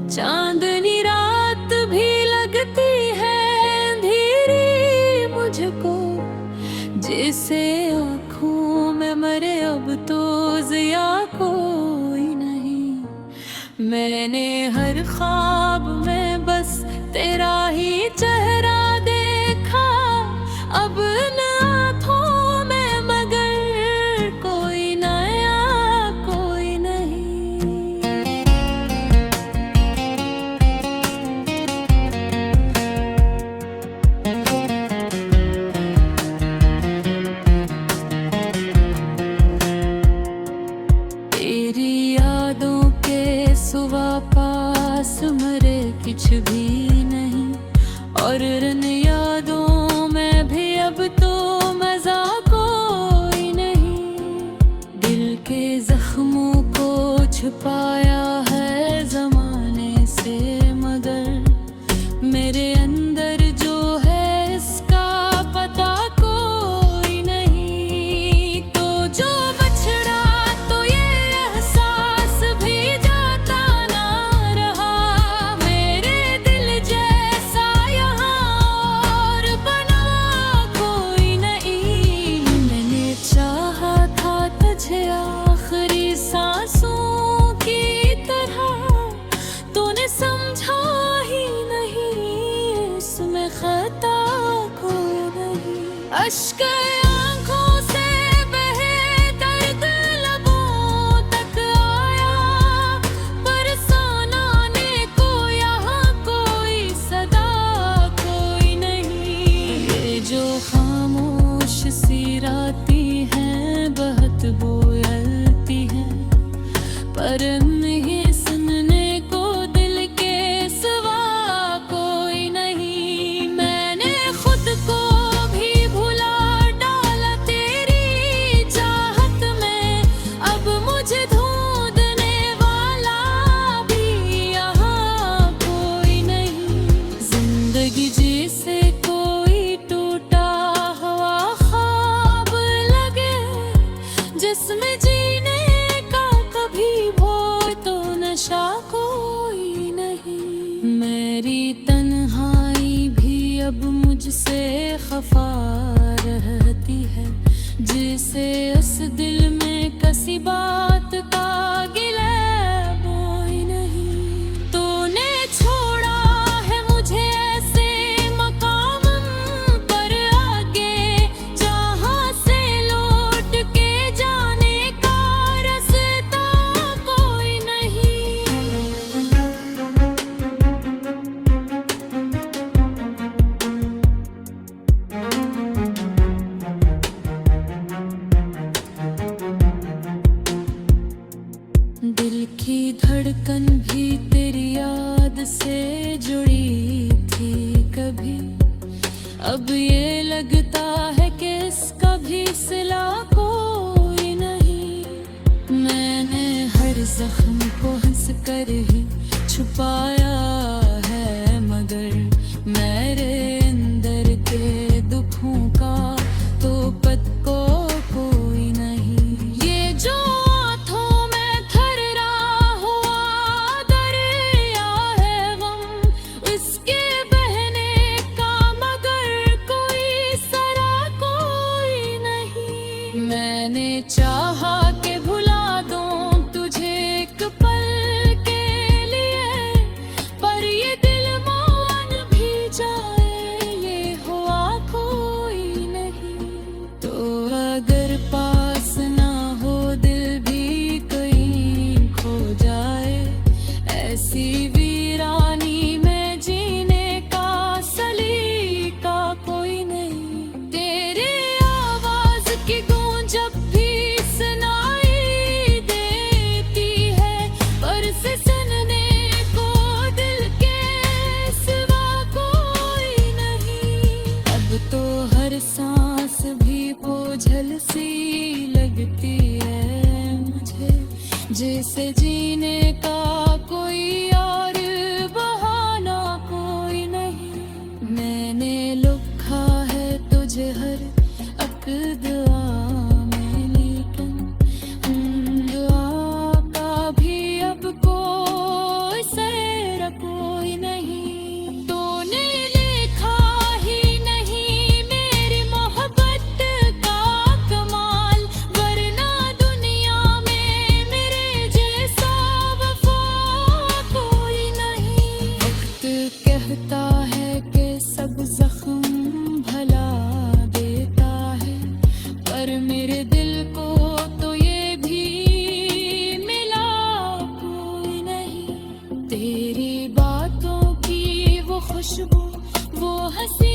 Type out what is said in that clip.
चांदनी रात भी लगती है अंधेरी मुझको, जिसे आँखों में मरे अब तो जिया कोई नहीं। मैंने हर ख्वाब में बस तेरा ही चेहरा देखा, अब इन आँखों में मगर कोई नया कोई नहीं। तेरी यादों के सुवा पास मरे कुछ भी नहीं, और इन यादों में भी अब तो मजा कोई नहीं। दिल के जख्मों को छुपाया है जमाने से, मगर मेरे अंदर जो है इसका पता कोई नहीं। तो जो बछड़ा तो ये एहसास भी जाता ना रहा, मेरे दिल जैसा यहाँ और बना कोई नहीं। मैंने चाहा था तुझे आखिरी सांसों की तरह, तूने समझा ही नहीं, इसमें खता कोई नहीं। अश्क आँखों से बहे दर्द लबों तक आया, पर सुनाने को यहाँ कोई सदा कोई नहीं। ये जो खामोश सी रातें हैं बहुत बोलती हैं, पर नहीं सुनने को दिल के सिवा कोई नहीं। मैंने खुद को भी भुला डाला तेरी चाहत में, अब मुझे ढूंढने वाला भी यहाँ कोई नहीं। जिंदगी जैसे कोई टूटा हुआ ख्वाब लगे, जिसमें जीने का कभी भोर तो नशा कोई नहीं। मेरी तन्हाई भी अब मुझसे खफा रहती है, जिसे उस दिल में कसी बात का गिला कोई नहीं। तूने छोड़ा है मुझे ऐसे मकाम पर आगे, जहाँ से लौट के जाने का रास्ता कोई नहीं। दिल की धड़कन भी तेरी याद से जुड़ी थी कभी, अब ये लगता है कि इसका भी सिला कोई नहीं। मैंने हर जख्म को हंस कर ही छुपाया है, मगर मेरे अंदर के दुखों का तो पता कोई नहीं। ये जो आँखों में थर रहा हुआ दरिया है गम, खुशबू वो हंसी